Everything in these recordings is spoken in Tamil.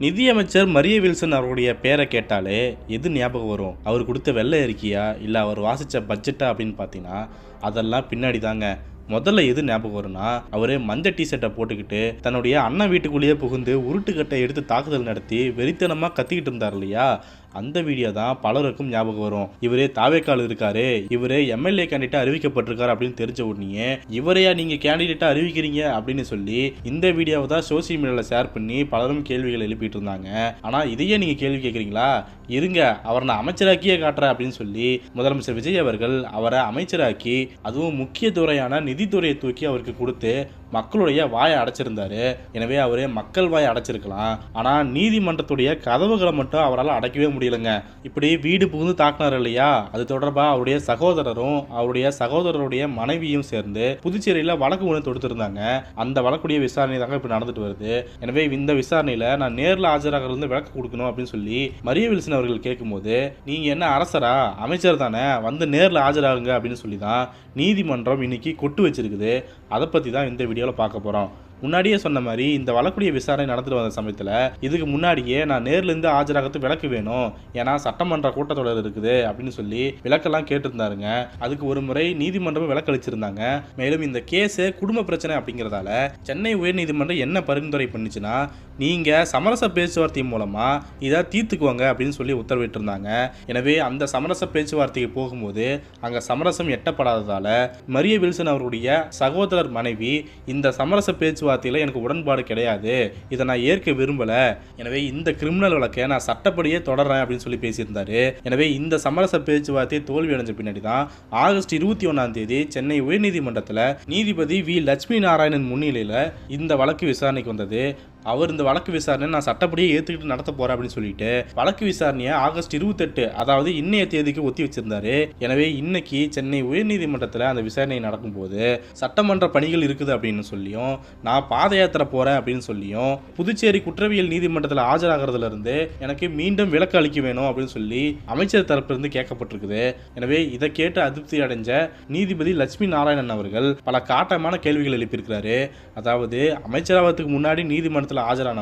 நிதியமைச்சர் மரிய வில்சன் அவருடைய பேரை கேட்டாலே எது ஞாபகம் வரும்? அவர் கொடுத்த வெள்ளை அறிக்கையா? இல்லை அவர் வாசித்த பட்ஜெட்டா அப்படின்னு பார்த்தீங்கன்னா, அதெல்லாம் பின்னாடி தாங்க. முதல்ல எது ஞாபகம் வரும்னா, அவரு மஞ்சள் டிஷர்ட்டை போட்டுக்கிட்டு தன்னுடைய அண்ணன் வீட்டுக்குள்ளேயே புகுந்து உருட்டுக்கட்டை எடுத்து தாக்குதல் நடத்தி வெறித்தனமாக கத்திக்கிட்டு இருந்தார் இல்லையா? அந்த வீடியோ தான் பலருக்கும் ஞாபகம் வரும். இவரே தாவேக்கால் இருக்காரு, இவரே எம்எல்ஏ கேண்டிடேட்டா அறிவிக்கப்பட்டிருக்காரு அப்படின்னு தெரிஞ்ச உடனே இவரையா நீங்க கேண்டிடேட்டா அறிவிக்கிறீங்க அப்படின்னு சொல்லி இந்த வீடியோவை தான் சோசியல் மீடியால ஷேர் பண்ணி பலரும் கேள்விகள் எழுப்பிட்டு இருந்தாங்க. ஆனா இதையே நீங்க கேள்வி கேட்குறீங்களா? இருங்க, அவரை நான் அமைச்சராக்கியே காட்டுறேன் அப்படின்னு சொல்லி முதலமைச்சர் விஜய் அவர்கள் அவரை அமைச்சராக்கி, அதுவும் முக்கிய துறையான நிதித்துறையை தூக்கி அவருக்கு கொடுத்து மக்களுடைய வாயை அடைச்சிருந்தாரு. எனவே அவரு மக்கள் வாயை அடைச்சிருக்கலாம், ஆனா நீதிமன்றத்துடைய கதவுகளை மட்டும் அவரால் அடைக்கவே முடியலங்க. இப்படி வீடு புகுந்து தாக்குனார் இல்லையா, அது தொடர்பாக அவருடைய சகோதரரும் அவருடைய சகோதரருடைய மனைவியும் சேர்ந்து புதுச்சேரியில் வழக்கு ஒன்று தொடுத்திருந்தாங்க. அந்த வழக்குடைய விசாரணை தாங்க இப்ப நடந்துட்டு வருது. எனவே இந்த விசாரணையில நான் நேரில் ஆஜராகிறது விளக்கு கொடுக்கணும் அப்படின்னு சொல்லி மரிய வில்சன் அவர்கள் கேட்கும்போது, நீங்க என்ன அரசரா, அமைச்சர் தானே, வந்து நேரில் ஆஜராகுங்க அப்படின்னு சொல்லி தான் நீதிமன்றம் இன்னைக்கு கொட்டு வச்சிருக்குது. அதை பத்தி தான் இந்த வீடியோவில் பார்க்க போறோம். முன்னாடியே சொன்ன மாதிரி இந்த வழக்குடைய விசாரணை நடந்துட்டு வந்த சமயத்தில் இதுக்கு முன்னாடியே நான் நேர்லேருந்து ஆஜராகிறது விளக்கு வேணும், ஏன்னா சட்டமன்ற கூட்டத்தொடர் இருக்குது அப்படின்னு சொல்லி விளக்கெல்லாம் கேட்டிருந்தாருங்க. அதுக்கு ஒரு முறை நீதிமன்றமும் விளக்களிச்சிருந்தாங்க. மேலும் இந்த கேஸு குடும்ப பிரச்சனை அப்படிங்கிறதால சென்னை உயர்நீதிமன்றம் என்ன பரிந்துரை பண்ணுச்சுன்னா, நீங்க சமரச பேச்சுவார்த்தை மூலமா இதை தீர்த்துக்குவாங்க அப்படின்னு சொல்லி உத்தரவிட்டிருந்தாங்க. எனவே அந்த சமரச பேச்சுவார்த்தைக்கு போகும்போது அங்க சமரசம் எட்டப்படாததால மரிய வில்சன் அவருடைய சகோதரர் மனைவி இந்த சமரச பேச்சுவார்த்தையில் எனக்கு உடன்பாடு கிடையாது, இதை நான் ஏற்க விரும்பல, எனவே இந்த கிரிமினல் வழக்கை நான் சட்டப்படியே தொடர்றேன் அப்படின்னு சொல்லி பேசியிருந்தாரு. எனவே இந்த சமரச பேச்சுவார்த்தை தோல்வி அடைஞ்ச பின்னாடி தான் ஆகஸ்ட் 21 சென்னை உயர்நீதிமன்றத்தில் நீதிபதி வி லட்சுமி நாராயணன் முன்னிலையில் இந்த வழக்கு விசாரணைக்கு வந்தது. அவர் இந்த வழக்கு விசாரணை நான் சட்டப்படியே ஏற்றுக்கிட்டு நடத்த போறேன் அப்படின்னு சொல்லிட்டு வழக்கு விசாரணையை ஆகஸ்ட் 28, அதாவது இன்னைய தேதிக்கு ஒத்தி வச்சிருந்தாரு. எனவே இன்னைக்கு சென்னை உயர்நீதிமன்றத்தில் அந்த விசாரணை நடக்கும்போது சட்டமன்ற பணிகள் இருக்குது அப்படின்னு சொல்லியும், நான் பாத யாத்திரை போறேன் அப்படின்னு சொல்லியும், புதுச்சேரி குற்றவியல் நீதிமன்றத்தில் ஆஜராகிறதுல இருந்து எனக்கு மீண்டும் விலக்கு அளிக்க வேணும் அப்படின்னு சொல்லி அமைச்சர் தரப்பிலிருந்து கேட்கப்பட்டிருக்குது. எனவே இதை கேட்டு அதிருப்தி அடைஞ்ச நீதிபதி லட்சுமி நாராயணன் அவர்கள் பல காட்டமான கேள்விகள் எழுப்பியிருக்கிறாரு. அதாவது அமைச்சராவதுக்கு முன்னாடி நீதிமன்றத்தில் ஆஜரானவர்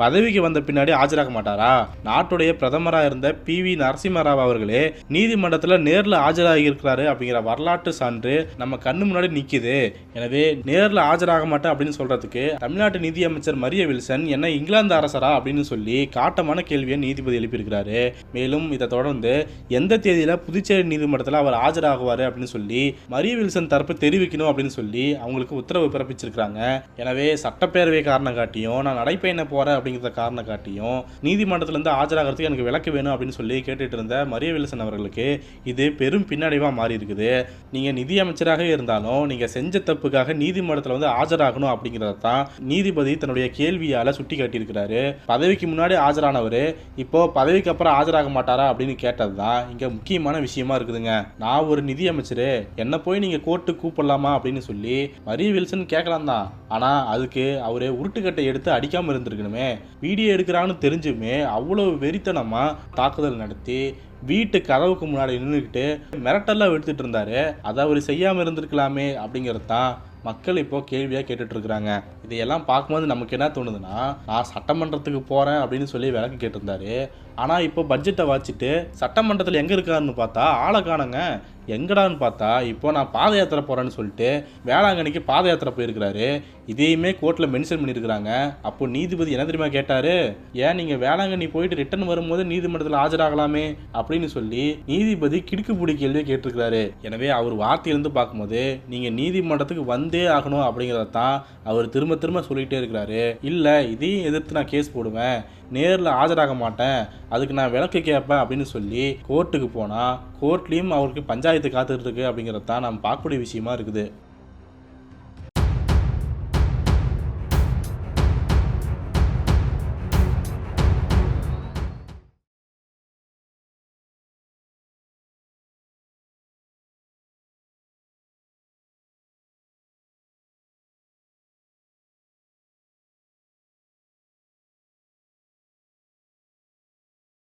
பதவிக்கு வந்த பின்னாடி ஆஜராக மாட்டாரா? நாட்டுடைய பிரதமராக இருந்த PV நரசிம்மராவ் அவர்களே நீதிமன்றத்தில் நேரில் ஆஜராகி இருக்கிறாரு அப்படிங்கிற வரலாற்று சான்று நம்ம கண்ணு முன்னாடி நிக்குது. எனவே நேரில் ஆஜராக மாட்டேன் அப்படின்னு சொல்றதுக்கு தமிழ்நாட்டு நிதியமைச்சர் மரிய வில்சன் என்ன இங்கிலாந்து அரசரா அப்படின்னு சொல்லி காட்டமான கேள்வியை நீதிபதி எழுப்பியிருக்கிறாரு. மேலும் இதை தொடர்ந்து எந்த தேதியில புதுச்சேரி நீதிமன்றத்தில் அவர் ஆஜராகுவார் அப்படின்னு சொல்லி மரிய வில்சன் தரப்பு தெரிவிக்கணும் அப்படின்னு சொல்லி அவங்களுக்கு உத்தரவு பிறப்பிச்சிருக்காங்க. எனவே சட்டப்பேரவை காரணம் காட்டியும் நான் நடைபயண போறேன் அப்படிங்கிற காரணம் காட்டியும் நீதிமன்றத்திலிருந்து ஆஜராகிறதுக்கு எனக்கு விலக்கு வேணும் அப்படின்னு சொல்லி கேட்டுட்டு இருந்த மரிய வில்சன் அவர்களுக்கு இது பெரும் பின்னடைவா மாறி இருக்குது. நீங்க நிதி அமைச்சராக இருந்தாலும் நீங்க செஞ்ச தப்புக்காக நீதிமன்றத்தில் வந்து ஆஜராகணும் அப்படிங்கிறத தான் நீதிபதி தன்னுடைய கேள்வியால சுட்டி காட்டியிருக்கிறாரு. பதவிக்கு முன்னாடி ஆஜரானவர் இப்போ பதவிக்கு அப்புறம் ஆஜராக மாட்டாரா அப்படின்னு கேட்டது தான் இங்க முக்கியமான விஷயமா இருக்குதுங்க. நான் ஒரு நிதி அமைச்சரு, என்ன போய் நீங்க கோர்ட்டு கூப்பிடலாமா அப்படின்னு சொல்லி மரிய வில்சன் கேட்கலாம் தான், ஆனா அதுக்கு அவரு உருட்டுக்கட்டை எடுத்து அடிக்காம இருந்திருக்கணுமே. வீடியோ எடுக்கிறான்னு தெரிஞ்சுமே அவ்வளவு வெறித்தனமா தாக்குதல் நடத்தி வீட்டு கதவுக்கு முன்னாடி நின்றுக்கிட்டு மிரட்டெல்லாம் எடுத்துட்டு இருந்தாரு. அதை அவர் செய்யாம இருந்திருக்கலாமே அப்படிங்கிறது தான் மக்கள் இப்போ கேள்வியா கேட்டுட்டு இருக்கிறாங்க. இதையெல்லாம் பார்க்கும்போது நமக்கு என்ன தோணுதுன்னா, நான் சட்டமன்றத்துக்கு போறேன் அப்படின்னு சொல்லி விளக்கு கேட்டிருந்தாரு. ஆனா இப்போ பட்ஜெட்டை வாச்சிட்டு சட்டமன்றத்தில் எங்க இருக்காருன்னு பார்த்தா ஆளை காணுங்க. எங்கடான்னு பார்த்தா இப்போ நான் பாத யாத்திரை போறேன்னு சொல்லிட்டு வேளாங்கண்ணிக்கு பாத யாத்திரை போயிருக்கிறாரு. இதையுமே கோர்ட்டில் மென்ஷன் பண்ணியிருக்கிறாங்க. அப்போ நீதிபதி என்ன தெரியுமா கேட்டாரு, ஏன் நீங்க வேளாங்கண்ணி போயிட்டு ரிட்டர்ன் வரும்போது நீதிமன்றத்தில் ஆஜராகலாமே அப்படின்னு சொல்லி நீதிபதி கிடுக்குப்பிடி கேள்வியை கேட்டிருக்கிறாரு. எனவே அவர் வார்த்தையிலிருந்து பார்க்கும்போது நீங்க நீதிமன்றத்துக்கு வந்தே ஆகணும் அப்படிங்கிறத தான் அவர் திரும்ப திரும்ப சொல்லிட்டே இருக்கிறாரு. இல்ல இதையும் எதிர்த்து நான் கேஸ் போடுவேன், நேரில் ஆஜராக மாட்டேன், அதுக்கு நான் விலக்கு கேட்பேன் அப்படின்னு சொல்லி கோர்ட்டுக்கு போனால் கோர்ட்லேயும் அவருக்கு பஞ்சாயத்து காத்துட்டு இருக்கு அப்படிங்கிறது தான் நம்ம பார்க்கக்கூடிய விஷயமா இருக்குது.